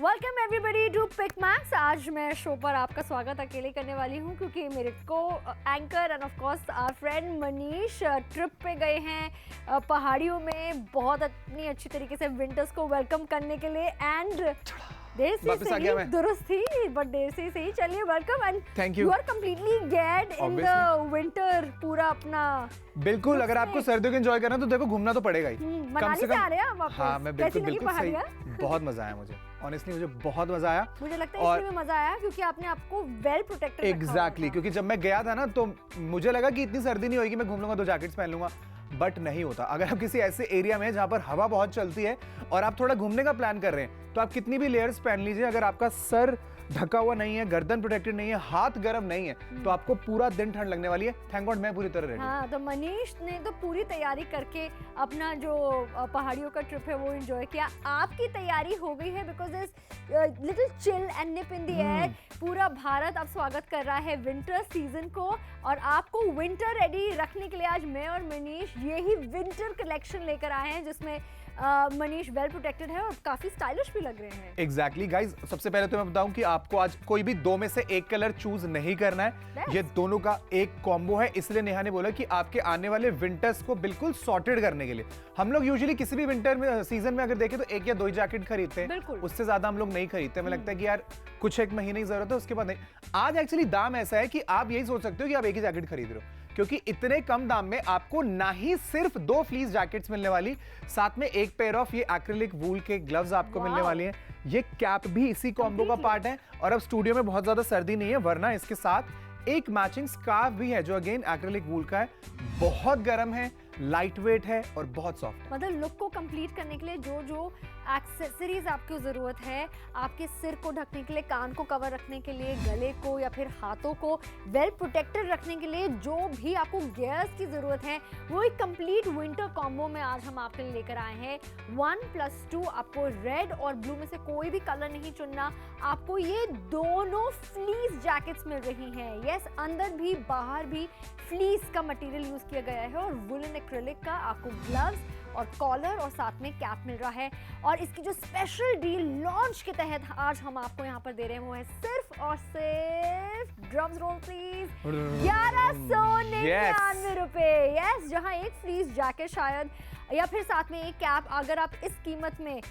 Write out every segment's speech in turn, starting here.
Welcome everybody to pick max. आज मैं show पर आपका स्वागत अकेले करने वाली हूँ क्योंकि मेरे को anchor and of course our friend Manish trip पे गए हैं पहाड़ियों में बहुत अपनी अच्छी तरीके से विंटर्स को वेलकम करने के लिए। एंड देर से सही दुरुस्त थी बट देर से सही। चलिए welcome and thank you are completely get in the winter पूरा अपना। बिल्कुल, अगर आपको सर्दियों को एंजॉय करना है तो देखो घूमना तो पड़ेगा ही। मनाली से आ रहे हैं आप वापस? हाँ, मैं बिल्कुल सही। बहुत मजा आया मुझे, ऑनेस्टली मुझे बहुत मजा आया। मुझे लगता है इसलिए मजा आया क्योंकि आपने आपको वेल प्रोटेक्टेड रखा। एग्जैक्टली, क्योंकि जब मैं गया था ना तो मुझे लगा कि इतनी सर्दी नहीं होगी, मैं घूम लूंगा, 2 जैकेट्स पहन लूंगा, बट नहीं होता। अगर आप किसी ऐसे एरिया में जहां पर हवा बहुत चलती है और आप थोड़ा घूमने का प्लान कर रहे हैं तो आप कितनी भी लेयर्स पहन लीजिए, अगर आपका सर ढका हुआ नहीं है, गर्दन प्रोटेक्टेड नहीं है, हाथ गर्म नहीं है तो आपको पूरा दिन ठंड लगने वाली है। थैंक गॉड मैं पूरी तरह रेडी। हाँ, तो मनीष ने तो पूरी तैयारी करके अपना जो पहाड़ियों का ट्रिप है वो एंजॉय किया। आपकी तैयारी हो गई है because it's little chill and nib in the air. पूरा भारत अब स्वागत कर रहा है विंटर सीजन को और आपको विंटर रेडी रखने के लिए आज मैं और मनीष यही विंटर कलेक्शन लेकर आए हैं जिसमें मनीष वेल प्रोटेक्टेड है और काफी स्टाइलिश भी लग रहे हैं। एग्जैक्टली गाइज, सबसे पहले तो मैं बताऊं कि आपको आज कोई भी 2 में से एक कलर चूज नहीं करना है। ये दोनों का एक कॉम्बो है, इसलिए नेहा ने बोला कि आपके आने वाले विंटर्स को बिल्कुल सॉर्टेड करने के लिए। हम लोग यूजुअली किसी भी विंटर में सीजन में अगर देखें तो 1 या 2 जैकेट खरीदते हैं, उससे ज्यादा हम लोग नहीं खरीदते। हमें लगता है कि यार कुछ एक महीने की जरूरत है, उसके बाद नहीं। आज एक्चुअली दाम ऐसा है कि आप यही सोच सकते हो कि आप एक ही जैकेट खरीद रहे हो, क्योंकि इतने कम दाम में आपको ना ही सिर्फ 2 फ्लीस जैकेट्स मिलने वाली, साथ में एक पेयर ऑफ ये एक्रिलिक वूल के ग्लव्स आपको मिलने वाली हैं। ये कैप भी इसी कॉम्बो का पार्ट है। और अब स्टूडियो में बहुत ज्यादा सर्दी नहीं है, वरना इसके साथ एक मैचिंग स्कार्फ भी है जो अगेन एक्रिलिक वूल का है। बहुत गर्म है, लाइट वेट है और बहुत सॉफ्ट। मतलब लुक को कंप्लीट करने के लिए जो जो एक्सेसरीज आपको जरूरत है, आपके सिर को ढकने के लिए, कान को कवर रखने के लिए, गले को या फिर हाथों को वेल प्रोटेक्टेड रखने के लिए जो भी आपको गियर्स की जरूरत है, वो एक कंप्लीट विंटर कॉम्बो में आज हम आपके लिए लेकर आए हैं। 1+2 आपको रेड और ब्लू में से कोई भी कलर नहीं चुनना। आपको ये दोनों फ्लीस जैकेट्स मिल रही हैं। यस, अंदर भी बाहर भी फ्लीस का मटेरियल यूज किया गया है और वुलन एक्रिलिक का आपको ग्लव्स और कॉलर और साथ में कैप मिल रहा है। और इसकी जो स्पेशल डील लॉन्च के तहत आज हम आपको यहाँ पर दे रहे हैं वो है सिर्फ और सिर्फ ड्रम्स रोल प्लीज 1199 रुपए। यस, जहाँ एक फ्लीस जैकेट शायद या फिर साथ में एक कैप, अगर आप इस कीमत में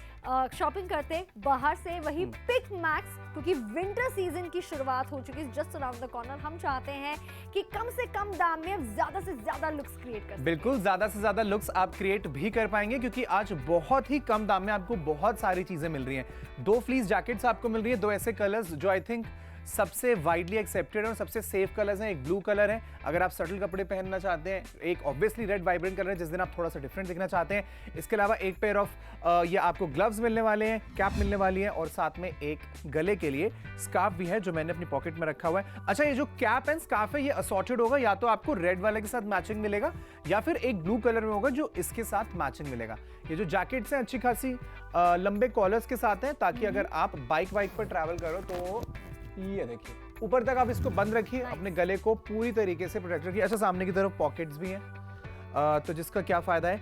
शॉपिंग करते बाहर से, वही पिक मैक्स, क्योंकि विंटर सीजन की शुरुआत हो चुकी है जस्ट अराउंड द कॉर्नर। हम चाहते हैं कि कम से कम दाम में अब ज्यादा से ज्यादा लुक्स क्रिएट कर। बिल्कुल, ज्यादा से ज्यादा लुक्स आप क्रिएट भी कर पाएंगे क्योंकि आज बहुत ही कम दाम में आपको बहुत सारी चीजें मिल रही हैं। 2 फ्लीस जैकेट्स आपको मिल रही है, 2 ऐसे कलर्स जो आई थिंक सबसे वाइडली एक्सेप्टेड और सबसे सेफ कलर्स हैं। एक ब्लू कलर है अगर आप सटल कपड़े पहनना चाहते हैं, एक ऑब्वियसली रेड वाइब्रेंट कलर है जिस दिन आप थोड़ा सा डिफरेंट दिखना चाहते हैं। इसके अलावा एक पेयर ऑफ ये आपको ग्लव्स मिलने वाले हैं, कैप मिलने वाली है और साथ में एक गले के लिए स्कार्फ भी है जो मैंने अपनी पॉकेट में रखा हुआ है। अच्छा, ये जो कैप एंड स्कार्फ है ये असॉर्टेड होगा, या तो आपको रेड वाले के साथ मैचिंग मिलेगा या फिर एक ब्लू कलर में होगा जो इसके साथ मैचिंग मिलेगा। ये जो जैकेट्स हैं अच्छी खासी लंबे कॉलर्स के साथ हैं ताकि अगर आप बाइक पर ट्रैवल करो तो ये देखिए ऊपर तक आप इसको बंद रखिए, अपने गले को पूरी तरीके से प्रोटेक्ट रखिए। अच्छा, सामने की तरफ पॉकेट्स भी हैं तो जिसका क्या फायदा है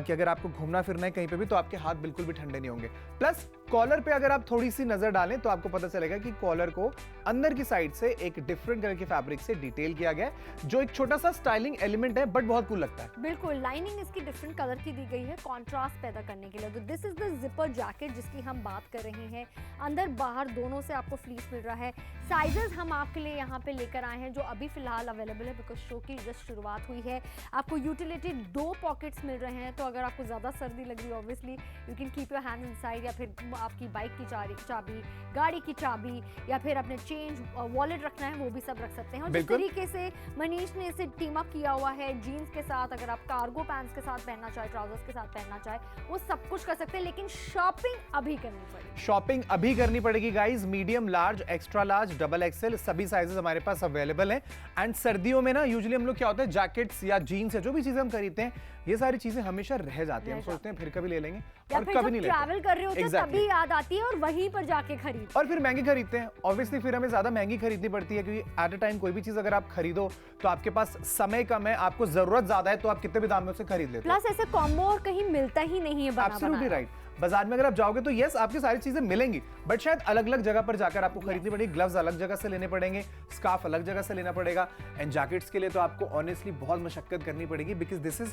कि अगर आपको घूमना फिरना है कहीं पे भी तो आपके हाथ बिल्कुल भी ठंडे नहीं होंगे। प्लस कॉलर पे अगर आप थोड़ी सी नजर डालें तो आपको पता चलेगा कि कॉलर को अंदर की साइड से एक डिफरेंट कलर के फैब्रिक से डिटेल किया गया है जो एक छोटा सा स्टाइलिंग एलिमेंट है बट बहुत कूल लगता है। बिल्कुल, लाइनिंग इसकी डिफरेंट कलर की दी गई है कॉन्ट्रास्ट पैदा करने के लिए। तो this is the zipper jacket जिसकी हम बात कर रहे हैं। अंदर बाहर दोनों से आपको फ्लीस मिल रहा है। साइजेस हम आपके लिए यहाँ पे लेकर आए हैं जो अभी फिलहाल अवेलेबल है बिकॉज शो की जस्ट शुरुआत हुई है। आपको यूटिलिटी 2 पॉकेट्स मिल रहे हैं, तो अगर आपको ज्यादा सर्दी लग रही है obviously you can keep your hands inside, या फिर आपकी बाइक की चाबी, गाड़ी की चाबी, या फिर अपने चेंज वॉलेट रखना है वो भी सब रख सकते हैं। और जिस तरीके से मनीष ने इसे टीम अप किया हुआ है जीन्स के साथ, अगर आप कार्गो पैंट्स के साथ पहनना चाहे, ट्राउजर्स के साथ पहनना चाहे, वो सब कुछ कर सकते हैं। लेकिन शॉपिंग अभी करनी पड़ेगी। शॉपिंग अभी करनी पड़ेगी guys. Medium, large, extra large, double XL सभी साइजेस हमारे पास अवेलेबल हैं। एंड सर्दियों में ना यूजुअली हम लोग क्या होता है जैकेट्स या जीन्स या जो भी चीजें हम खरीदते हैं ये सारी चीजें हमेशा रह जाती हैं। हम सोचते हैं फिर कभी ले लेंगे और कभी नहीं लेते। ट्रैवल कर रहे होते हैं तभी याद आती है और वहीं पर जाके खरीद, और फिर महंगी खरीदते हैं। ऑब्वियसली फिर हमें ज्यादा महंगी खरीदनी पड़ती है क्योंकि एट अ टाइम कोई भी चीज अगर आप खरीदो तो आपके पास समय कम है, आपको जरूरत ज्यादा है, तो आप कितने भी दाम में उसे खरीद लेते हो। प्लस ऐसे कॉम्बो और कहीं मिलता ही नहीं है बना एब्सोल्युटली राइट। बाजार में अगर आप जाओगे तो यस आपकी सारी चीजें मिलेंगी, बट शायद अलग अलग जगह पर जाकर आपको खरीदनी पड़ेगी। ग्लव्स अलग जगह से लेने पड़ेंगे, स्कार्फ अलग जगह से लेना पड़ेगा, एंड जैकेट्स के लिए तो आपको ऑनेस्टली बहुत मशक्कत करनी पड़ेगी, because this is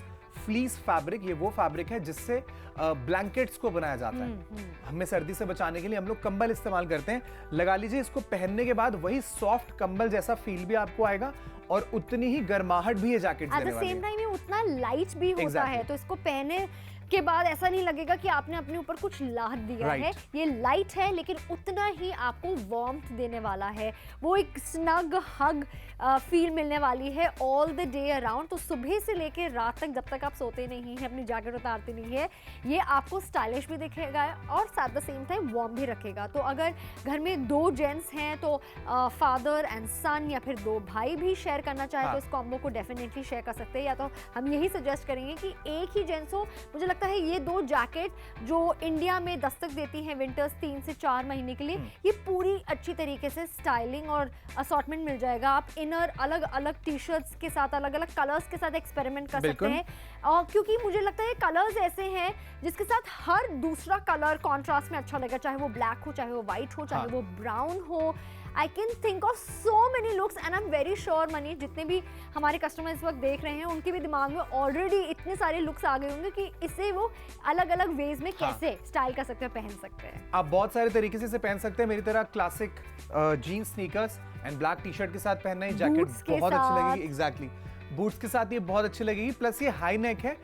fleece fabric. ये वो फैब्रिक है जिससे ब्लैंकेट्स को बनाया जाता है। हमें सर्दी से बचाने के लिए हम लोग कंबल इस्तेमाल करते हैं। लगा लीजिए इसको पहनने के बाद वही सॉफ्ट कंबल जैसा फील भी आपको आएगा और उतनी ही गर्माहट भी ये जैकेट देने वाली है। एट द सेम टाइम ये उतना लाइट भी होता है, तो इसको पहने के बाद ऐसा नहीं लगेगा कि आपने अपने ऊपर कुछ लाद दिया है। ये लाइट है लेकिन उतना ही आपको वार्मथ देने वाला है, वो एक स्नग हग फील मिलने वाली है ऑल द डे अराउंड। तो सुबह से लेकर रात तक, जब तक आप सोते नहीं हैं, अपनी जैकेट उतारते नहीं है, ये आपको स्टाइलिश भी दिखेगा और साथ द सेम टाइम वार्म भी रखेगा। तो अगर घर में 2 जेंट्स हैं तो फादर एंड सन, या फिर 2 भाई भी शेयर करना चाहे तो इस कॉम्बो को डेफिनेटली शेयर कर सकते हैं। या तो हम यही सजेस्ट करेंगे कि एक ही जेंट्स हो। मुझे लगता है ये 2 जैकेट जो इंडिया में दस्तक देती हैं विंटर्स 3 से 4 महीने के लिए, ये पूरी अच्छी तरीके से स्टाइलिंग और असॉर्टमेंट मिल जाएगा। आप इनर अलग अलग टी शर्ट्स के साथ, अलग अलग कलर्स के साथ एक्सपेरिमेंट कर सकते हैं, और क्योंकि मुझे लगता है कलर्स ऐसे हैं जिसके साथ हर दूसरा कलर कॉन्ट्रास्ट में अच्छा लगेगा, चाहे वो ब्लैक हो, चाहे वो व्हाइट हो, चाहे वो ब्राउन हो। I can think of so many looks and I'm very sure Manish, जितने भी हमारे कस्टमर इस वक्त देख रहे हैं उनके भी दिमाग में ऑलरेडी इतने सारे लुक्स आ गए होंगे कि इसे वो अलग अलग वेज में कैसे स्टाइल कर सकते हैं, पहन सकते हैं। आप बहुत सारे तरीके से इसे पहन सकते हैं। मेरी तरह classic jeans, sneakers and black T shirt के साथ पहनना, ये जैकेट बहुत अच्छी लगेगी। एग्जैक्टली, बूट्स के साथ ये बहुत अच्छी लगेगी। प्लस ये हाई नेक है,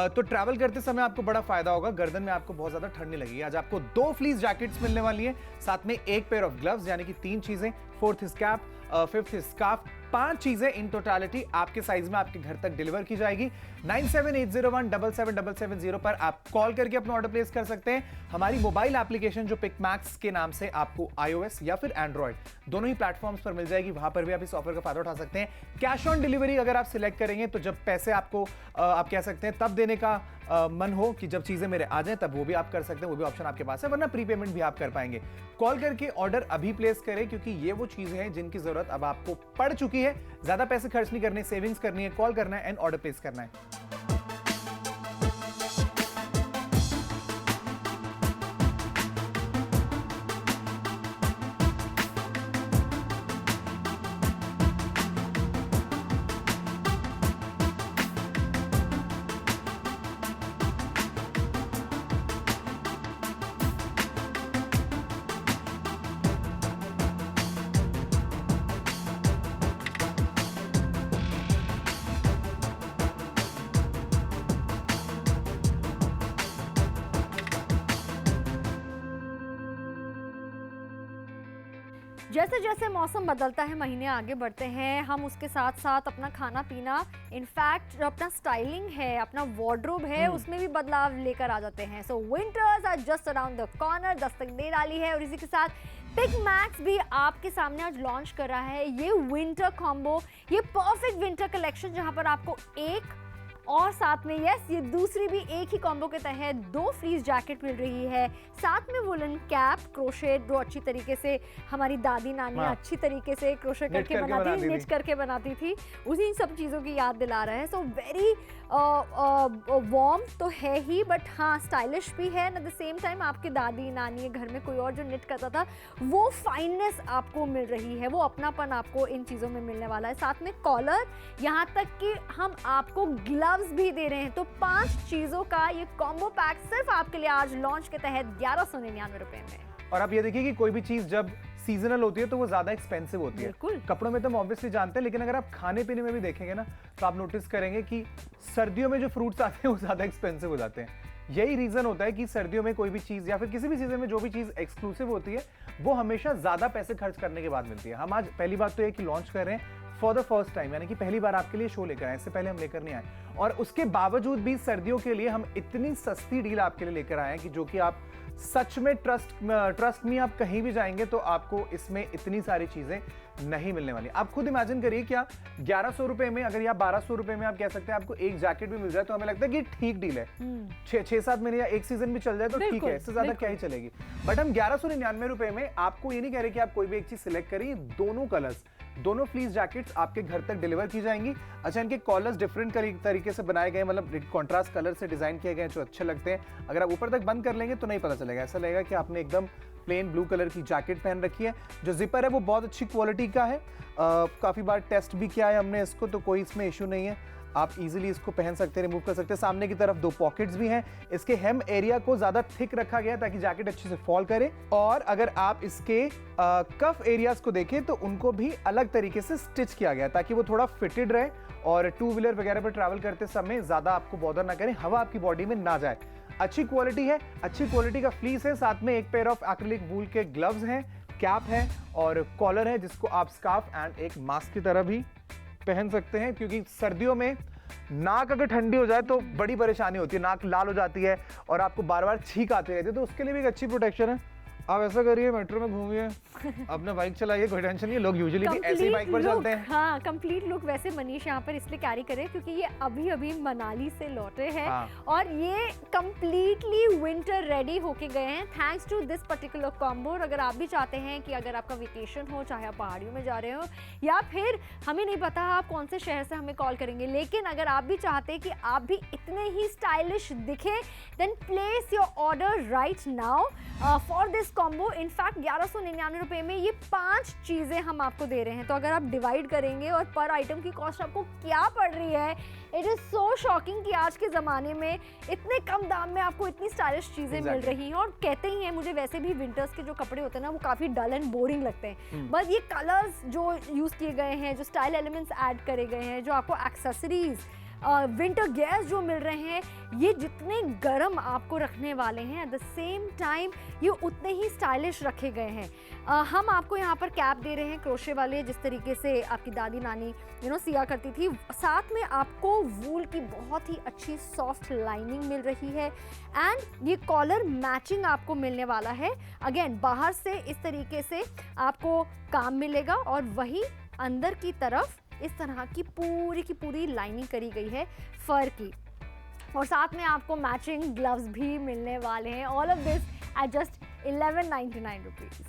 तो ट्रैवल करते समय आपको बड़ा फायदा होगा, गर्दन में आपको बहुत ज्यादा ठंड नहीं लगेगी। आज आपको 2 फ्लीस जैकेट्स मिलने वाली है, साथ में 1 पेयर ऑफ ग्लव्स, यानी कि 3 चीजें, 4th is cap, 5th is scarf, 5 चीजें इन टोटलिटी आपके साइज में आपके घर तक डिलीवर की जाएगी। 9780177770 पर आप कॉल करके अपना ऑर्डर प्लेस कर सकते हैं। हमारी मोबाइल एप्लीकेशन जो पिक मैक्स के नाम से आपको iOS या फिर एंड्रॉइड दोनों ही प्लेटफॉर्म्स पर मिल जाएगी, वहां पर भी आप इस ऑफर का फायदा उठा सकते हैं। कैश ऑन डिलीवरी अगर आप सिलेक्ट करेंगे तो जब पैसे आपको आप कह सकते हैं तब देने का मन हो कि जब चीजें मेरे आ जाएं, तब वो भी आप कर सकते हैं, वो भी ऑप्शन आपके पास है, वरना प्री पेमेंट भी आप कर पाएंगे। कॉल करके ऑर्डर अभी प्लेस करें, क्योंकि ये वो चीजें हैं जिनकी जरूरत अब आपको पड़ चुकी है। ज्यादा पैसे खर्च नहीं करने, सेविंग्स करनी है, कॉल करना है एंड ऑर्डर प्लेस करना है। जैसे जैसे मौसम बदलता है, महीने आगे बढ़ते हैं, हम उसके साथ साथ अपना खाना पीना, इनफैक्ट जो अपना स्टाइलिंग है, अपना वार्डरोब है, उसमें भी बदलाव लेकर आ जाते हैं। So winters are just around the corner, दस्तक दे डाली है, और इसी के साथ पिक मैक्स भी आपके सामने आज लॉन्च कर रहा है ये विंटर कॉम्बो, ये परफेक्ट विंटर कलेक्शन, जहां पर आपको एक और साथ में यस ये दूसरी भी एक ही कॉम्बो के तहत 2 फ्लीस जैकेट मिल रही है, साथ में वुलन कैप, क्रोशेट जो अच्छी तरीके से हमारी दादी नानी अच्छी तरीके से क्रोशेट करके बनाती, निच करके बनाती थी, उसी सब चीज़ों की याद दिला रहा है। सो वेरी वार्म तो है ही, बट हाँ स्टाइलिश भी है। एट द सेम टाइम आपकी दादी नानी घर में कोई और जो निट करता था, वो फाइननेस आपको मिल रही है, वो अपनापन आपको इन चीज़ों में मिलने वाला है। साथ में कॉलर, यहाँ तक कि हम आपको ग्लव्स भी दे रहे हैं। तो 5 चीज़ों का ये कॉम्बो पैक सिर्फ आपके लिए आज लॉन्च के तहत 1199 रुपए में। और आप ये देखिए कि कोई भी चीज जब सीजनल होती है तो वो ज्यादा एक्सपेंसिव होती है। कपड़ों में तो हम ऑब्वियसली जानते हैं, लेकिन अगर आप खाने पीने में भी देखेंगे ना, तो आप नोटिस करेंगे कि सर्दियों में जो फ्रूट्स आते हैं वो ज्यादा एक्सपेंसिव हो जाते हैं। यही रीजन होता है कि सर्दियों में कोई भी चीज या फिर किसी भी सीजन में जो भी चीज एक्सक्लूसिव होती है वो हमेशा ज्यादा पैसे खर्च करने के बाद मिलती है। हम आज पहली बात तो ये कि लॉन्च कर रहे हैं फॉर द फर्स्ट टाइम, यानी कि पहली बार आपके लिए शो लेकर आए, इससे पहले हम लेकर नहीं आए, और उसके बावजूद भी सर्दियों के लिए हम इतनी सस्ती डील आपके लिए लेकर आए हैं कि जो कि आप सच में ट्रस्ट में आप कहीं भी जाएंगे तो आपको इसमें इतनी सारी चीजें नहीं मिलने वाली। आप खुद इमेजिन करिए क्या 1100 रुपए में, अगर या 1200 रुपए में आप कह सकते हैं आपको एक जैकेट भी मिल जाए तो हमें लगता है कि ठीक डील है। 6-7 महीने या एक सीजन भी चल जाए तो ठीक है, इससे ज्यादा क्या ही चलेगी। बट हम 1199 रुपए में आपको ये नहीं कह रहे कि आप कोई भी एक चीज सिलेक्ट करिए, दोनों कलर्स दोनों फ्लीस जैकेट्स आपके घर तक डिलीवर की जाएंगी। अच्छा, इनके कॉलर्स डिफरेंट तरीके से बनाए गए, मतलब कॉन्ट्रास्ट कलर से डिजाइन किए गए हैं जो अच्छे लगते हैं। अगर आप ऊपर तक बंद कर लेंगे तो नहीं पता चलेगा, ऐसा लगेगा कि आपने एकदम प्लेन ब्लू कलर की जैकेट पहन रखी है। जो जिपर है वो बहुत अच्छी क्वालिटी का है, काफ़ी बार टेस्ट भी किया है हमने इसको, तो कोई इसमें इशू नहीं है। आप इजीली इसको पहन सकते हैं, रिमूव कर सकते हैं। सामने की तरफ 2 पॉकेट्स भी हैं। इसके हेम एरिया को ज़्यादा थिक रखा गया ताकि जैकेट अच्छे से फॉल करे। और अगर आप इसके कफ एरियाज को देखें तो उनको भी अलग तरीके से स्टिच किया गया ताकि वो थोड़ा फिटेड रहे और 2 व्हीलर वगैरह पर ट्रैवल करते समय ज़्यादा आपको बॉदर ना करें, हवा आपकी बॉडी में ना जाए। अच्छी क्वालिटी है, अच्छी क्वालिटी का फ्लीस है, साथ में एक पेयर ऑफ एक्रिलिक वूल के ग्लव्स हैं, कैप है और कॉलर है जिसको आप स्कार्फ एंड एक मास्क की तरह भी पहन सकते हैं, क्योंकि सर्दियों में नाक अगर ठंडी हो जाए तो बड़ी परेशानी होती है, नाक लाल हो जाती है और आपको बार बार छींक आती रहती है, तो उसके लिए भी एक अच्छी प्रोटेक्शन है। आप ऐसा करिए, मेट्रो में घूमिए, अपने बाइक चलाइए, कोई टेंशन नहीं है। लोग यूजुअली भी ऐसी बाइक पर चलते हैं। हाँ, कंप्लीट लुक वैसे मनीष यहाँ पर इसलिए कैरी करे क्योंकि ये अभी अभी मनाली से लौटे हैं। हाँ। और ये कंप्लीटली विंटर रेडी होके गए हैं thanks to this particular combo. और अगर आप भी चाहते हैं कि अगर आपका वेकेशन हो, चाहे आप पहाड़ियों में जा रहे हो या फिर हमें नहीं पता आप कौन से शहर से हमें कॉल करेंगे, लेकिन अगर आप भी चाहते हैं कि आप भी इतने ही स्टाइलिश दिखे, then place your order right now for this combo. In fact 1199 रुपए में ये 5 चीजें हम आपको दे रहे हैं। तो अगर आप डिवाइड करेंगे और पर आइटम की कॉस्ट आपको क्या पड़ रही है, इट इज सो शॉकिंग कि आज के जमाने में इतने कम दाम में आपको इतनी स्टाइलिश चीजें मिल रही हैं। और कहते ही हैं, मुझे वैसे भी विंटर्स के जो कपड़े होते हैं ना वो काफी डल एंड बोरिंग लगते हैं, बस ये कलर्स जो यूज किए गए हैं, जो स्टाइल एलिमेंट्स ऐड करे गए हैं, जो आपको एक्सेसरीज विंटर गेयर्स जो मिल रहे हैं, ये जितने गर्म आपको रखने वाले हैं एट द सेम टाइम ये उतने ही स्टाइलिश रखे गए हैं। हम आपको यहाँ पर कैप दे रहे हैं क्रोशे वाले, जिस तरीके से आपकी दादी नानी सिया करती थी। साथ में आपको वूल की बहुत ही अच्छी सॉफ्ट लाइनिंग मिल रही है एंड ये कॉलर मैचिंग आपको मिलने वाला है। अगेन बाहर से इस तरीके से आपको काम मिलेगा और वही अंदर की तरफ इस तरह की पूरी लाइनिंग करी गई है फर की। और साथ में आपको मैचिंग ग्लव्स भी मिलने वाले हैं। All of this eight just 1199 rupees.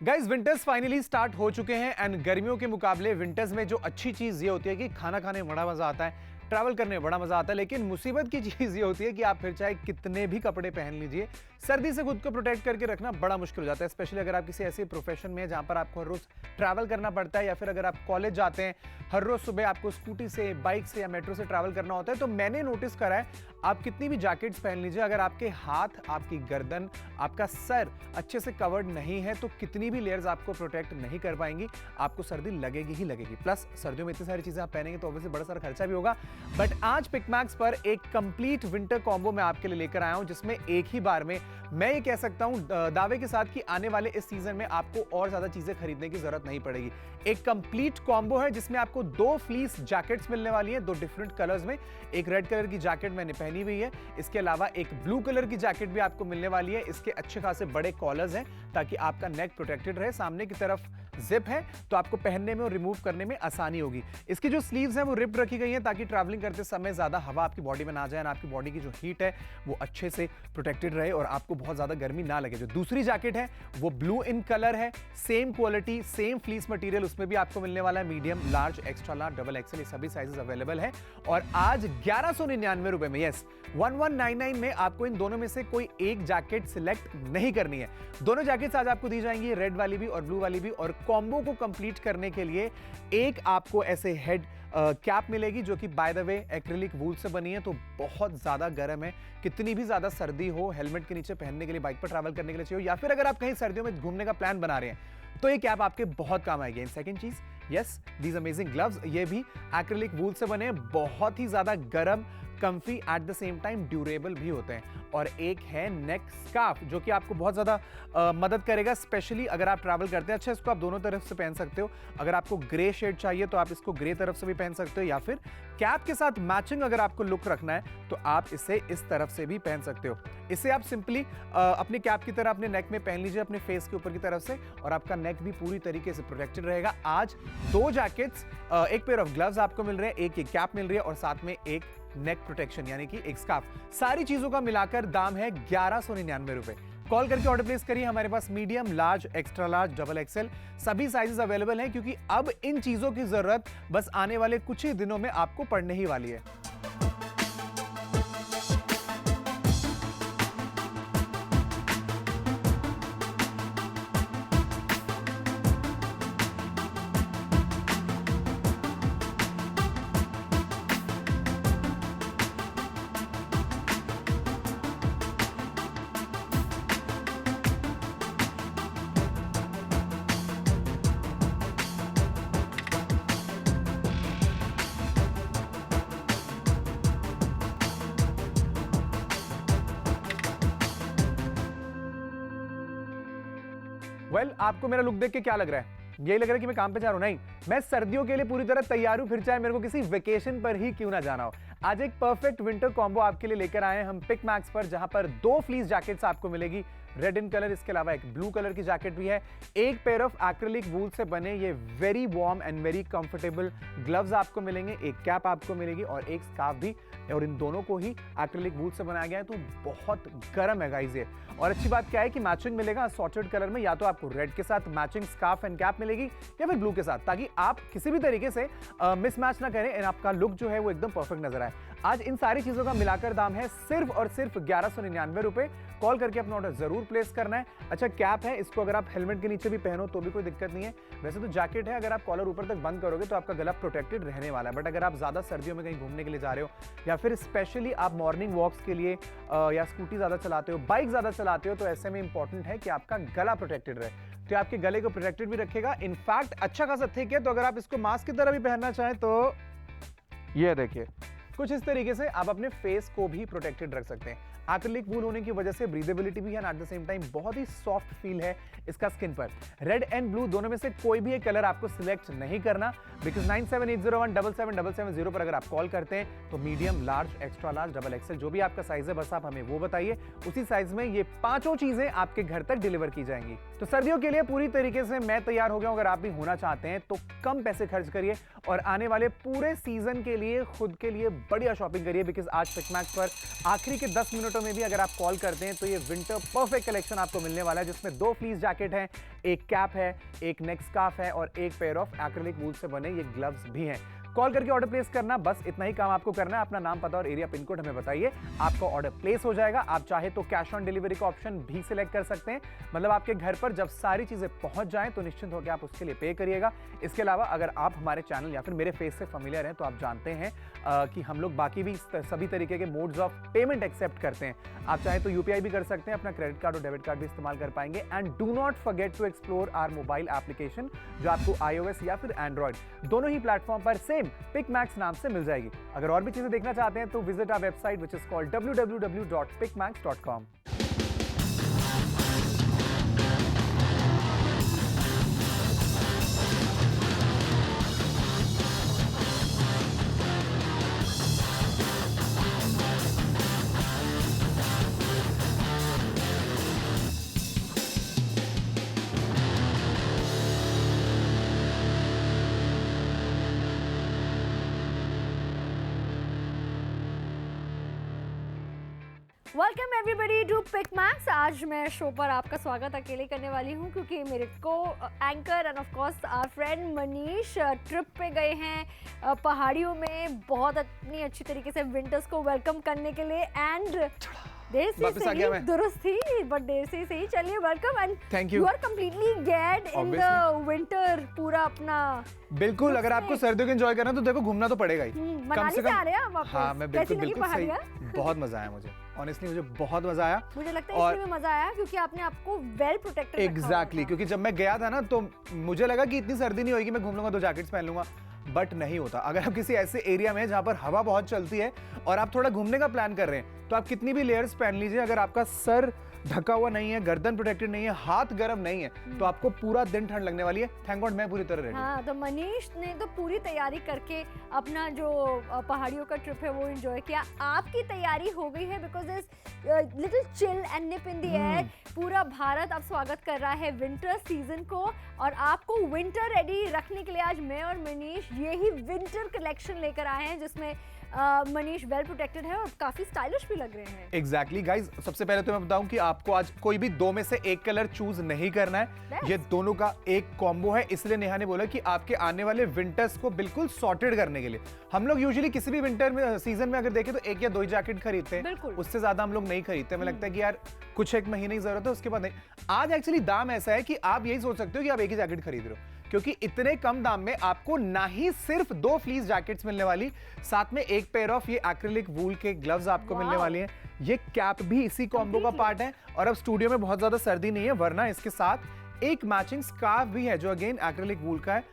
Guys, winters finally start हो चुके हैं एंड गर्मियों के मुकाबले विंटर्स में जो अच्छी चीज ये होती है कि खाना खाने में बड़ा मजा आता है, ट्रैवल करने में बड़ा मजा आता है। लेकिन मुसीबत की चीज ये होती है कि आप फिर चाहे कितने भी कपड़े पहन लीजिए, सर्दी से खुद को प्रोटेक्ट करके रखना बड़ा मुश्किल हो जाता है, स्पेशली अगर आप किसी ऐसे प्रोफेशन में है जहां पर आपको हर रोज ट्रैवल करना पड़ता है, या फिर अगर आप कॉलेज जाते हैं, हर रोज सुबह आपको स्कूटी से, बाइक से या मेट्रो से ट्रैवल करना होता है। तो मैंने नोटिस करा है, आप कितनी भी जैकेट्स पहन लीजिए, अगर आपके हाथ, आपकी गर्दन, आपका सर अच्छे से कवर्ड नहीं है तो कितनी भी लेयर्स आपको प्रोटेक्ट नहीं कर पाएंगी, आपको सर्दी लगेगी ही लगेगी। प्लस सर्दियों में इतनी सारी चीजें आप पहनेंगे तो ऑब्वियसली बड़ा सारा खर्चा भी होगा। बट आज पिकमैक्स पर एक कंप्लीट विंटर कॉम्बो मैं आपके लिए लेकर आया हूं, जिसमें एक ही बार में मैं ये कह सकता हूं दावे के साथ कि आने वाले इस सीजन में आपको और ज्यादा चीजें खरीदने की जरूरत नहीं पड़ेगी। एक कंप्लीट कॉम्बो है जिसमें आपको 2 फ्लीस जैकेट्स मिलने वाली हैं, 2 डिफरेंट कलर्स में। एक रेड कलर की जैकेट मैंने पहनी हुई है, इसके अलावा एक ब्लू कलर की जैकेट भी आपको मिलने वाली है। इसके अच्छे खासे बड़े कॉलर्स हैं ताकि आपका नेक प्रोटेक्टेड रहे। सामने की तरफ जिप है तो आपको पहनने में और रिमूव करने में आसानी होगी। इसकी जो स्लीव्स हैं वो रिप रखी गई हैं ताकि ट्रैवलिंग करते समय ज्यादा हवा आपकी बॉडी में ना जाए, आपकी बॉडी की जो हीट है वो अच्छे से प्रोटेक्टेड रहे और आपको बहुत ज्यादा गर्मी ना लगे। जो दूसरी जैकेट है वो ब्लू इन कलर है, same quality, same fleece material, उसमें भी आपको मिलने वाला है medium, large, extra large, double XL, ये सभी साइजेस अवेलेबल है। और आज 1199 रुपए में, यस 1199 में आपको इन दोनों में से कोई एक जैकेट सिलेक्ट नहीं करनी है। दोनों जैकेट्स आज आपको दी जाएंगी, रेड वाली भी और ब्लू वाली भी। और कॉम्बो को कंप्लीट करने के लिए एक आपको ऐसे हेड कैप मिलेगी जो कि बाय द वे एक्रिलिक वूल से बनी है, तो बहुत ज्यादा गर्म है। कितनी भी ज्यादा सर्दी हो, हेलमेट के नीचे पहनने के लिए, बाइक पर ट्रैवल करने के लिए चाहिए, या फिर अगर आप कहीं सर्दियों में घूमने का प्लान बना रहे हैं तो ये कैप आपके बहुत काम आएगी। एंड सेकंड चीज, यस दीज अमेजिंग ग्लव्स, ये भी एक्रिलिक वूल से बने, बहुत ही ज्यादा गर्म, comfy, at the same time durable भी होते हैं। और एक है नेक स्कार्फ जो कि आपको बहुत ज़्यादा मदद करेगा, स्पेशली अगर आप ट्रैवल करते हैं। अच्छा, इसको आप दोनों तरफ से पहन सकते हो। अगर आपको ग्रे शेड चाहिए तो आप इसको ग्रे तरफ से भी पहन सकते हो, या फिर कैप के साथ मैचिंग अगर आपको लुक रखना है तो आप इसे इस तरफ से भी पहन सकते हो। इसे आप सिंपली अपनी कैप की तरह अपने नेक में पहन लीजिए, अपने फेस के ऊपर की तरफ से, और आपका नेक भी पूरी तरीके से प्रोटेक्टेड रहेगा। आज 2 जैकेट्स, एक पेयर ऑफ ग्लव्स आपको मिल रहे हैं, एक कैप मिल रही है और साथ में एक नेक प्रोटेक्शन यानी कि एक स्कार्फ। सारी चीजों का मिलाकर दाम है 1199 रुपए। कॉल करके ऑर्डर प्लेस करिए। हमारे पास medium, large, extra large, double XL सभी साइजेस अवेलेबल हैं, क्योंकि अब इन चीजों की जरूरत बस आने वाले कुछ ही दिनों में आपको पड़ने ही वाली है। आपको मेरा लुक देख के क्या लग रहा है? यही लग रहा है कि मैं काम पे जा रहा हूं? नहीं, मैं सर्दियों के लिए पूरी तरह तैयार हूं, फिर चाहे मेरे को किसी वेकेशन पर ही क्यों ना जाना हो। आज एक परफेक्ट विंटर कॉम्बो आपके लिए लेकर आए हैं हम पिक मैक्स पर, जहां पर 2 फ्लीस जैकेट्स आपको मिलेगी, रेड इन कलर, इसके अलावा एक ब्लू कलर की जैकेट भी है। एक पेयर ऑफ एक्रिलिक वूल से बने ये very warm and very comfortable gloves आपको मिलेंगे, एक कैप आपको मिलेगी और एक स्कार्फ भी, और इन दोनों को ही एक्रिलिक वूल से बनाया गया है, तो बहुत गर्म है गाइस ये। और अच्छी बात क्या है कि मैचिंग मिलेगा असॉर्टेड कलर में, या तो आपको रेड के साथ मैचिंग स्कार्फ एंड कैप मिलेगी या फिर ब्लू के साथ, ताकि आप किसी भी तरीके से मिसमैच ना करें एंड आपका लुक जो है वो एकदम परफेक्ट नजर आए। आज इन सारी चीजों का मिलाकर दाम है सिर्फ और सिर्फ 1199 रुपए। कॉल करके अपना ऑर्डर जरूर प्लेस करना है। अच्छा, कैप है, इसको अगर आप हेलमेट के नीचे भी पहनो तो भी कोई दिक्कत नहीं है। वैसे तो जैकेट है, अगर आप कॉलर ऊपर तक बंद करोगे तो आपका गला प्रोटेक्टेड रहने वाला है, बट अगर आप ज्यादा सर्दियों में कहीं घूमने के लिए जा रहे हो, या फिर स्पेशली आप मॉर्निंग वॉक्स के लिए या स्कूटी ज्यादा चलाते हो, बाइक ज्यादा चलाते हो, तो ऐसे में इंपॉर्टेंट है कि आपका गला प्रोटेक्टेड रहे। तो आपके गले को प्रोटेक्टेड भी रखेगा, इनफैक्ट अच्छा खासा थिक है, तो अगर आप इसको मास्क की तरह भी पहनना चाहें तो ये देखिए कुछ इस तरीके से आप अपने फेस को भी प्रोटेक्टेड रख सकते हैं। एक्रिलिक वूल होने की वजह से ब्रीदेबिलिटी भी है, एट द सेम टाइम बहुत ही सॉफ्ट फील है इसका स्किन पर। रेड एंड ब्लू दोनों में से कोई भी एक कलर आपको सिलेक्ट नहीं करना, बिकॉज 9780177770 पर अगर आप कॉल करते हैं तो medium, large, extra large, double XL जो भी आपका साइज है बस आप हमें वो बताइए, उसी साइज में ये 5 चीजें आपके घर तक डिलीवर की जाएंगी। तो सर्दियों के लिए पूरी तरीके से मैं तैयार हो गया हूं। अगर आप भी होना चाहते हैं तो कम पैसे खर्च करिए और आने वाले पूरे सीजन के लिए खुद के लिए बढ़िया शॉपिंग करिए, बिकॉज आज पिक मैक्स पर आखिरी के 10 मिनटों में भी अगर आप कॉल करते हैं तो ये विंटर परफेक्ट कलेक्शन आपको मिलने वाला है, जिसमें 2 फ्लीस जैकेट हैं, एक कैप है, एक नेक स्कार्फ है और एक पेयर ऑफ एक्रिलिक वूल से बने ये ग्लव्स भी हैं। कॉल करके ऑर्डर प्लेस करना, बस इतना ही काम आपको करना है। अपना नाम, पता और एरिया पिन कोड हमें बताइए, आपका ऑर्डर प्लेस हो जाएगा। आप चाहे तो कैश ऑन डिलीवरी का ऑप्शन भी सिलेक्ट कर सकते हैं, मतलब आपके घर पर जब सारी चीजें पहुंच जाएं तो निश्चिंत होकर आप उसके लिए पे करिएगा। इसके अलावा अगर आप हमारे चैनल या फिर मेरे फेस से फेमिलियर हैं तो आप जानते हैं कि हम लोग बाकी भी सभी तरीके के मोड्स ऑफ पेमेंट एक्सेप्ट करते हैं। आप चाहे तो यूपीआई भी कर सकते हैं, अपना क्रेडिट कार्ड और डेबिट कार्ड भी इस्तेमाल कर पाएंगे। And do not forget to explore our mobile application, जो आपको iOS या फिर एंड्रॉइड दोनों ही प्लेटफॉर्म पर सेम पिक मैक्स नाम से मिल जाएगी। अगर और भी चीजें देखना चाहते हैं तो visit our website which is called www.picmax.com। Welcome everybody to pick max. आज मैं शो पर आपका स्वागत अकेले करने वाली हूँ, क्योंकि मेरे को anchor and of course our friend Manish trip पे गए हैं पहाड़ियों में, बहुत अपनी अच्छी तरीके से विंटर्स को वेलकम करने के लिए। एंड देर से सही दुरुस्त थी, बट देर से सही। चलिए, welcome and thank you. You are completely get in the winter, पूरा अपना बिल्कुल। अगर आपको सर्दियों को एंजॉय करना है तो देखो घूमना तो पड़ेगा ही। कम से कम आ रहे हैं वापस। हाँ, मैं बिल्कुल सही। बहुत मजा आया मुझे, ऑनेस्टली मुझे बहुत मजा आया। मुझे लगता है इसलिए मजा आया क्योंकि आपने आपको वेल प्रोटेक्टेड एग्जैक्टली, क्योंकि जब मैं गया था ना तो मुझे लगा कि इतनी सर्दी नहीं होगी, मैं घूम लूंगा, 2 जैकेट्स पहन लूंगा, बट नहीं होता। अगर आप किसी ऐसे एरिया में जहां पर हवा बहुत चलती है और आप थोड़ा घूमने का प्लान कर रहे हैं, तो आप कितनी भी लेयर्स पहन लीजिए, अगर आपका सर ढका हुआ नहीं है, गर्दन प्रोटेक्टेड नहीं है, हाथ गर्म नहीं है, तो आपको पूरा दिन ठंड लगने वाली है। थैंक गॉड मैं पूरी तरह रेडी। हाँ, तो मनीष ने तो पूरी तैयारी करके अपना जो पहाड़ियों का ट्रिप है वो एंजॉय किया। आपकी तैयारी हो गई है because this little chill and nib in the air. पूरा भारत अब स्वागत कर रहा है विंटर सीजन को, और आपको विंटर रेडी रखने के लिए आज मैं और मनीष यही विंटर कलेक्शन लेकर आए हैं, जिसमें मनीष वेल प्रोटेक्टेड है और काफी स्टाइलिश भी लग रहे हैं। एग्जैक्टली गाइज, सबसे पहले तो मैं बताऊं कि आपको आज कोई भी दो में से एक कलर चूज नहीं करना है। ये दोनों का एक कॉम्बो है, इसलिए नेहा ने बोला कि आपके आने वाले विंटर्स को बिल्कुल सॉर्टेड करने के लिए। हम लोग यूजुअली किसी भी विंटर में सीजन में अगर देखें तो एक या दो ही जैकेट खरीदते हैं, उससे ज्यादा हम लोग नहीं खरीदते। हमें लगता है कि यार कुछ एक महीने की जरूरत है, उसके बाद नहीं। आज एक्चुअली दाम ऐसा है कि आप यही सोच सकते हो कि आप एक ही जैकेट खरीद रहे हो, क्योंकि इतने कम दाम में आपको ना ही सिर्फ 2 फ्लीस जैकेट्स मिलने वाली, साथ में एक पेयर ऑफ ये एक्रिलिक वूल के ग्लव्स आपको मिलने वाली हैं। ये कैप भी इसी कॉम्बो का पार्ट है। और अब स्टूडियो में बहुत ज्यादा सर्दी नहीं है, वरना इसके साथ एक मैचिंग स्कार्फ भी है जो अगेन एक्रिलिक वूल का है।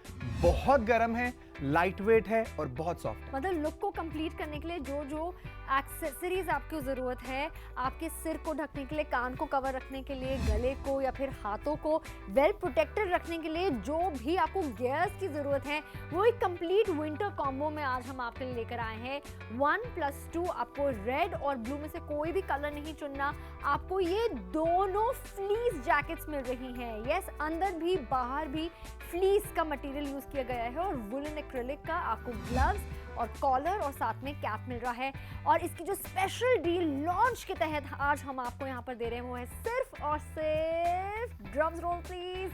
बहुत गर्म है, लाइट वेट है और बहुत सॉफ्ट। मतलब लुक को कंप्लीट करने के लिए जो जो एक्सेसरीज आपको जरूरत है, आपके सिर को ढकने के लिए, कान को कवर रखने के लिए, गले को या फिर हाथों को वेल प्रोटेक्टेड रखने के लिए जो भी आपको गियर्स की जरूरत है, वो एक कंप्लीट विंटर कॉम्बो में आज हम आपके लिए लेकर आए हैं। 1+2 आपको रेड और ब्लू में से कोई भी कलर नहीं चुनना, आपको ये दोनों फ्लीस जैकेट्स मिल रही हैं। यस, अंदर भी बाहर भी फ्लीस का मटेरियल यूज किया गया है, और वुलन एक्रिलिक का आपको ग्लव्स और कॉलर और साथ में कैप मिल रहा है। और इसकी जो स्पेशल डील लॉन्च के तहत आज हम आपको यहाँ पर दे रहे हैं वो है सिर्फ और सिर्फ, ड्रम्स रोल प्लीज,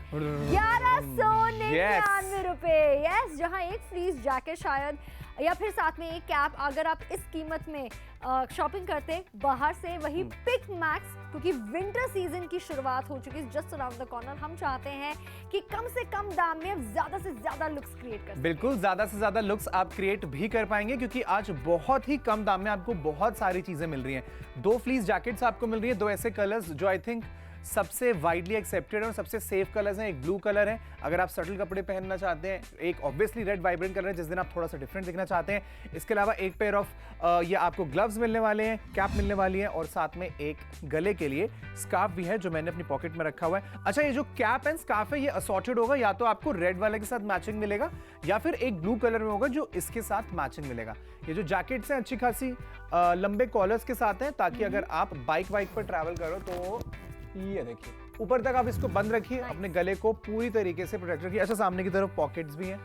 1199 रुपए। यस, जहाँ एक फ्लीस जैकेट शायद या फिर साथ में एक कैप, अगर आप इस कीमत में शॉपिंग करते बाहर से, वही पिक मैक्स, क्योंकि विंटर सीजन की शुरुआत हो चुकी है जस्ट अराउंड द कॉर्नर। हम चाहते हैं कि कम से कम दाम में ज्यादा से ज्यादा लुक्स क्रिएट कर सकें। बिल्कुल, ज्यादा से ज्यादा लुक्स आप क्रिएट भी कर पाएंगे, क्योंकि आज बहुत ही कम दाम में आपको बहुत सारी चीजें मिल रही हैं। 2 फ्लीस जैकेट्स आपको मिल रही है, 2 ऐसे कलर्स जो आई थिंक सबसे वाइडली एक्सेप्टेड और सबसे सेफ कलर्स हैं। एक ब्लू कलर है, अगर आप सटल कपड़े पहनना चाहते हैं। एक ऑब्वियसली रेड वाइब्रेंट कलर है, जिस दिन आप थोड़ा सा डिफरेंट दिखना चाहते हैं। इसके अलावा एक पेयर ऑफ ये आपको ग्लव्स मिलने वाले हैं, कैप मिलने वाली है, और साथ में एक गले के लिए स्कार्फ भी है जो मैंने अपनी पॉकेट में रखा हुआ है। अच्छा, ये जो कैप एंड स्कार्फ है ये असॉर्टेड होगा, या तो आपको रेड वाले के साथ मैचिंग मिलेगा या फिर एक ब्लू कलर में होगा जो इसके साथ मैचिंग मिलेगा। ये जो जैकेट्स हैं अच्छी खासी लंबे कॉलर्स के साथ हैं, ताकि अगर आप बाइक पर ट्रैवल करो तो ये देखिए ऊपर तक आप इसको बंद रखिए, अपने गले को पूरी तरीके से प्रोटेक्ट रखिए। अच्छा, सामने की तरफ पॉकेट्स भी हैं,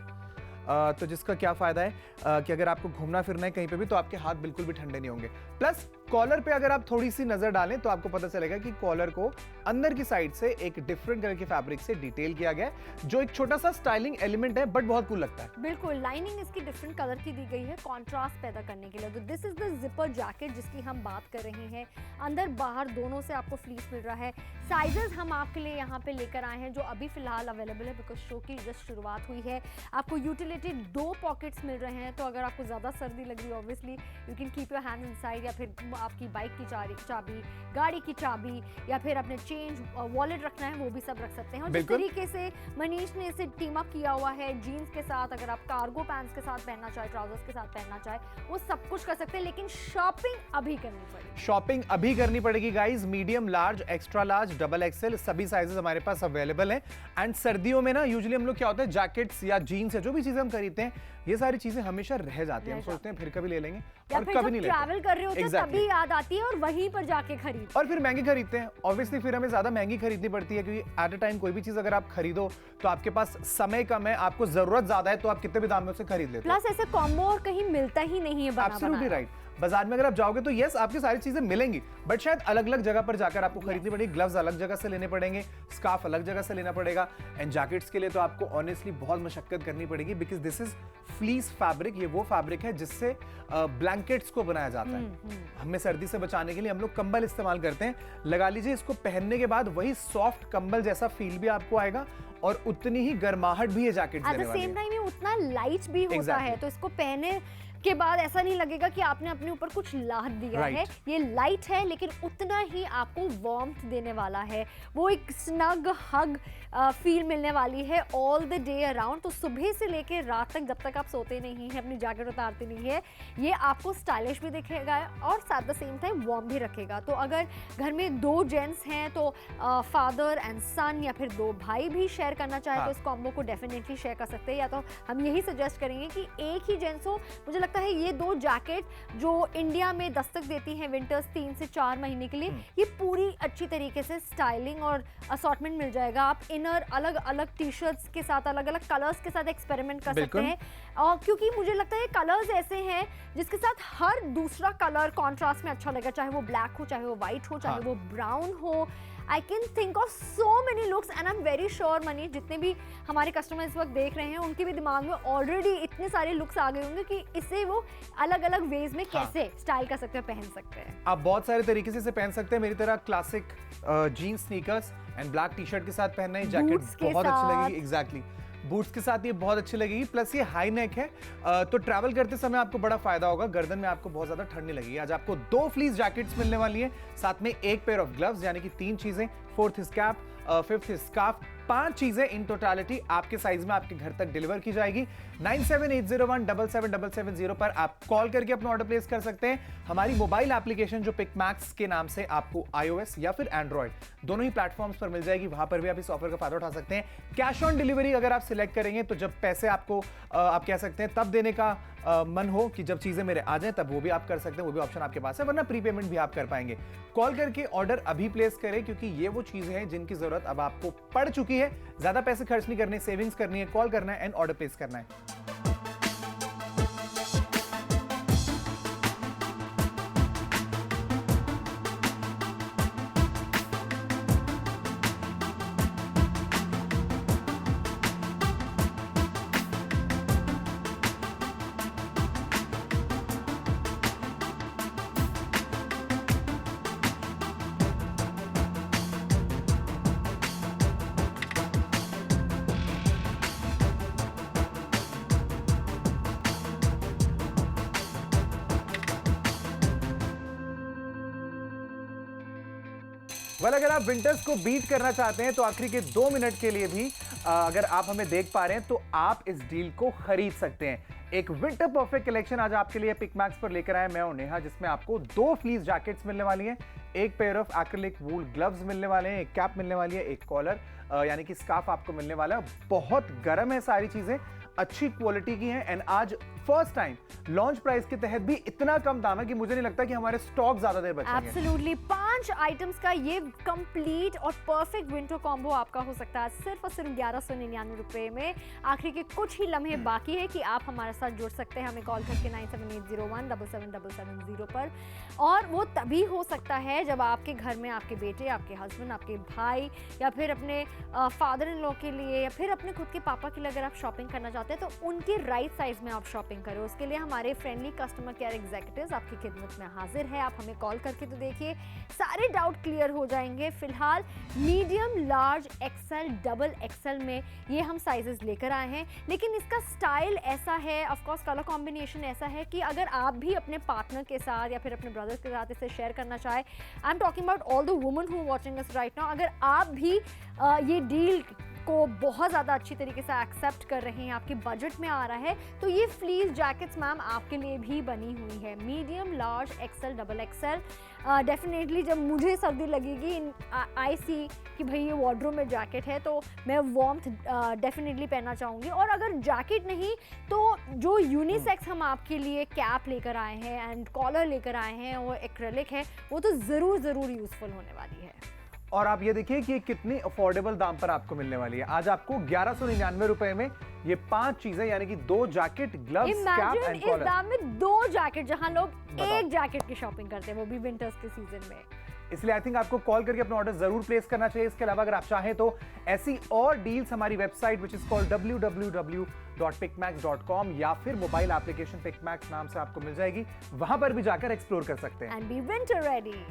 तो जिसका क्या फायदा है कि अगर आपको घूमना फिरना है कहीं पे भी, तो आपके हाथ बिल्कुल भी ठंडे नहीं होंगे। प्लस कॉलर पे अगर आप थोड़ी सी नजर डालें तो आपको पता चलेगा कि कॉलर को अंदर की साइड से एक डिफरेंट कलर के फैब्रिक से डिटेल किया गया है, जो एक छोटा सा स्टाइलिंग एलिमेंट है, बट बहुत कूल लगता है। बिल्कुल, लाइनिंग इसकी डिफरेंट कलर की दी गई है कॉन्ट्रास्ट पैदा करने के लिए। तो this is the zipper jacket जिसकी हम बात कर रहे हैं। अंदर बाहर दोनों से आपको फ्लीस मिल रहा है। साइजेस हम आपके लिए यहाँ पे लेकर आए हैं जो अभी फिलहाल अवेलेबल है, बिकॉज शो की जस्ट शुरुआत हुई है। आपको यूटिलिटी 2 पॉकेट्स मिल रहे हैं, तो अगर आपको ज्यादा सर्दी लग रही है obviously you can keep your hand inside, या फिर आपकी बाइक की चाबी, गाड़ी की चाबी, या फिर अपने चेंज वॉलेट रखना है वो भी सब रख सकते हैं। और जिस तरीके से मनीष ने इसे टीम अप किया हुआ है जीन्स के साथ, अगर आप कार्गो पैंट्स के साथ पहनना चाहे, ट्राउजर्स के साथ पहनना चाहे, वो सब कुछ कर सकते हैं। लेकिन शॉपिंग अभी करनी पड़ेगी, शॉपिंग अभी करनी पड़ेगी guys. Medium, large, extra large, double XL सभी साइजेस हमारे पास अवेलेबल हैं। एंड सर्दियों में ना यूजुअली हम लोग क्या होता है, जैकेट्स या जीन्स या जो भी चीजें हम खरीदते हैं, ये सारी चीजें हमेशा रह जाती हैं। हम सोचते हैं फिर कभी ले लेंगे और कभी नहीं लेते। ट्रैवल कर रहे होते हैं तभी याद आती है और वहीं पर जाके खरीद, और फिर महंगी खरीदते हैं। ऑब्वियसली फिर हमें ज्यादा महंगी खरीदनी पड़ती है, क्योंकि एट अ टाइम कोई भी चीज अगर आप खरीदो तो आपके पास समय कम है, आपको जरूरत ज्यादा है, तो आप कितने भी दाम में उसे खरीद लेते हो। प्लस ऐसे कॉम्बो और कहीं मिलता ही नहीं है बना एब्सोल्युटली राइट। बाजार में अगर आप जाओगे तो यस आपकी सारी चीजें मिलेंगी, बट शायद अलग अलग जगह पर जाकर आपको खरीदनी पड़ेगी। ग्लव्स अलग जगह से लेने पड़ेंगे, स्कार्फ अलग जगह से लेना पड़ेगा, एंड जैकेट्स के लिए तो आपको ऑनेस्टली बहुत मशक्कत करनी पड़ेगी, because this is fleece fabric. ये वो फैब्रिक है जिससे ब्लैंकेट्स को बनाया जाता है। हमें सर्दी से बचाने के लिए हम लोग कंबल इस्तेमाल करते हैं। लगा लीजिए इसको पहनने के बाद वही सॉफ्ट कंबल जैसा फील भी आपको आएगा, और उतनी ही गर्माहट भी ये जैकेट देने वाली है। एट द सेम टाइम ये उतना लाइट भी होता है, तो इसको पहने के बाद ऐसा नहीं लगेगा कि आपने अपने ऊपर कुछ लाद दिया Right. है। ये लाइट है लेकिन उतना ही आपको वार्मथ देने वाला है, वो एक स्नग हग फील मिलने वाली है ऑल द डे अराउंड। तो सुबह से लेकर रात तक जब तक आप सोते नहीं हैं, अपनी जैकेट उतारते नहीं है, ये आपको स्टाइलिश भी दिखेगा और साथ द सेम टाइम वार्म भी रखेगा। तो अगर घर में 2 जेंट्स हैं तो फादर एंड सन या फिर 2 भाई भी शेयर करना चाहे तो इस कॉम्बो को डेफिनेटली शेयर कर सकते हैं। या तो हम यही सजेस्ट करेंगे कि एक ही जेंट्स हो। मुझे लगता है ये 2 जैकेट जो इंडिया में दस्तक देती हैं विंटर्स 3 से 4 महीने के लिए, ये पूरी अच्छी तरीके से स्टाइलिंग और असॉर्टमेंट मिल जाएगा। आप इनर अलग अलग टी शर्ट्स के साथ, अलग अलग कलर्स के साथ एक्सपेरिमेंट कर सकते हैं। और क्योंकि मुझे लगता है कलर्स ऐसे हैं जिसके साथ हर दूसरा कलर कॉन्ट्रास्ट में अच्छा लगेगा, चाहे वो ब्लैक हो, चाहे वो व्हाइट हो, चाहे वो ब्राउन हो। I can think of so many looks and I'm very sure Manish, जितने भी हमारे कस्टमर इस वक्त देख रहे हैं उनके भी दिमाग में ऑलरेडी इतने सारे लुक्स आ गए होंगे कि इसे वो अलग अलग वेज में कैसे स्टाइल कर सकते हैं, पहन सकते हैं। आप बहुत सारे तरीके से इसे पहन सकते हैं। मेरी तरह classic jeans sneakers and black T shirt के साथ पहनना, ये जैकेट बहुत अच्छी लगेगी। एग्जैक्टली, बूट्स के साथ ये बहुत अच्छी लगेगी। प्लस ये हाई नेक है, तो ट्रैवल करते समय आपको बड़ा फायदा होगा, गर्दन में आपको बहुत ज्यादा ठंड नहीं लगेगी। आज आपको 2 फ्लीस जैकेट्स मिलने वाली है, साथ में 1 पेयर ऑफ ग्लव्स, यानी कि 3 चीजें, 4th is cap, 5th is scarf, 5 चीजें इन टोटालिटी आपके साइज में आपके घर तक डिलीवर की जाएगी। 9780177770 पर आप कॉल करके अपना ऑर्डर प्लेस कर सकते हैं। हमारी मोबाइल एप्लीकेशन जो पिक मैक्स के नाम से आपको iOS या फिर एंड्रॉइड दोनों ही प्लेटफॉर्म्स पर मिल जाएगी, वहां पर भी आप इस ऑफर का फायदा उठा सकते हैं। कैश ऑन डिलीवरी अगर आप सिलेक्ट करेंगे तो जब पैसे आपको आप कह सकते हैं तब देने का मन हो कि जब चीजें मेरे आ जाएं, तब वो भी आप कर सकते हैं, वो भी ऑप्शन आपके पास है, वरना प्रीपेमेंट भी आप कर पाएंगे। कॉल करके ऑर्डर अभी प्लेस करें, क्योंकि ये वो चीजें हैं जिनकी जरूरत अब आपको पड़ चुकी है। ज्यादा पैसे खर्च नहीं करने, सेविंग्स करनी है, कॉल करना है एंड ऑर्डर प्लेस करना है। अगर आप विंटर्स को बीट करना चाहते हैं तो आखिरी के 2 मिनट के लिए भी अगर आप हमें देख पा रहे हैं तो आप इस डील को खरीद सकते हैं। एक विंटर परफेक्ट कलेक्शन आज आपके लिए पिक मैक्स पर लेकर आए मैं और नेहा, जिसमें आपको 2 फ्लीस जैकेट्स मिलने वाली हैं, 1 pair of acrylic wool gloves मिलने वाले हैं, 1 कैप मिलने वाली है, 1 कॉलर यानी कि स्कार्फ आपको मिलने वाला है। बहुत गर्म है, सारी चीजें अच्छी क्वालिटी की हैं एंड आज फर्स्ट टाइम लॉन्च प्राइस के तहत भी इतना कम दाम है कि मुझे नहीं लगता कि हमारे स्टॉक ज्यादा देर बचेंगे। एब्सोल्युटली 5 आइटम्स का ये कंप्लीट और परफेक्ट विंटर कॉम्बो आपका हो सकता है सिर्फ और सिर्फ 1199 रुपए में। आखिरी के कुछ ही लम्हे बाकी है कि आप हमारे साथ जुड़ सकते हैं, हमें कॉल करके 9780177770 पर। और वो तभी हो सकता है जब आपके घर में आपके बेटे, आपके हस्बैंड, आपके भाई या फिर अपने फादर इन लॉ के लिए या फिर अपने खुद के पापा के लिए अगर आप शॉपिंग करना चाहते हैं तो उनके राइट साइज में आप शॉपिंग करें। उसके लिए हमारे फ्रेंडली कस्टमर केयर एग्जीक्यूटिव्स आपकी खिदमत में हाजिर है। आप हमें कॉल करके तो देखिए, सारे डाउट क्लियर हो जाएंगे। फिलहाल medium, large, XL, double XL में ये हम साइजेस लेकर आए हैं, लेकिन इसका स्टाइल ऐसा है, ऑफ कोर्स कलर कॉम्बिनेशन ऐसा है कि अगर आप भी अपने पार्टनर के साथ या फिर अपने ब्रदर के साथ इसे शेयर करना चाहे, I am talking about all the women who watching us right now, अगर आप भी ये डील को बहुत ज़्यादा अच्छी तरीके से एक्सेप्ट कर रहे हैं, आपके बजट में आ रहा है, तो ये फ्लीस जैकेट्स मैम आपके लिए भी बनी हुई है। Medium, large, XL, double XL. Definitely जब मुझे सर्दी लगेगी, आई सी कि भाई ये वार्डरोब में जैकेट है तो मैं वार्मथ डेफिनेटली पहनना चाहूँगी। और अगर जैकेट नहीं तो जो यूनिसेक्स हम आपके लिए कैप लेकर आए हैं एंड कॉलर लेकर आए हैं और एक्रेलिक है, वो तो ज़रूर यूज़फुल होने वाली है। और आप ये देखिए कि ये कितनी अफोर्डेबल दाम पर आपको मिलने वाली है। आज आपको 1199 रुपए में ये 5 चीजें, यानी कि 2 jacket, gloves, cap and collar. इस दाम में 2 जैकेट, जहां लोग 1 जैकेट की शॉपिंग करते हैं, वो भी विंटर्स के सीजन में। इसलिए आई थिंक आपको कॉल करके अपना ऑर्डर जरूर प्लेस करना चाहिए। इसके अलावा अगर आप चाहें तो ऐसी और डील्स हमारी website which is called www.picmax.com या फिर मोबाइल एप्लीकेशन पिकमैक्स नाम से आपको मिल जाएगी, वहां पर भी जाकर एक्सप्लोर कर सकते हैं। And be winter ready.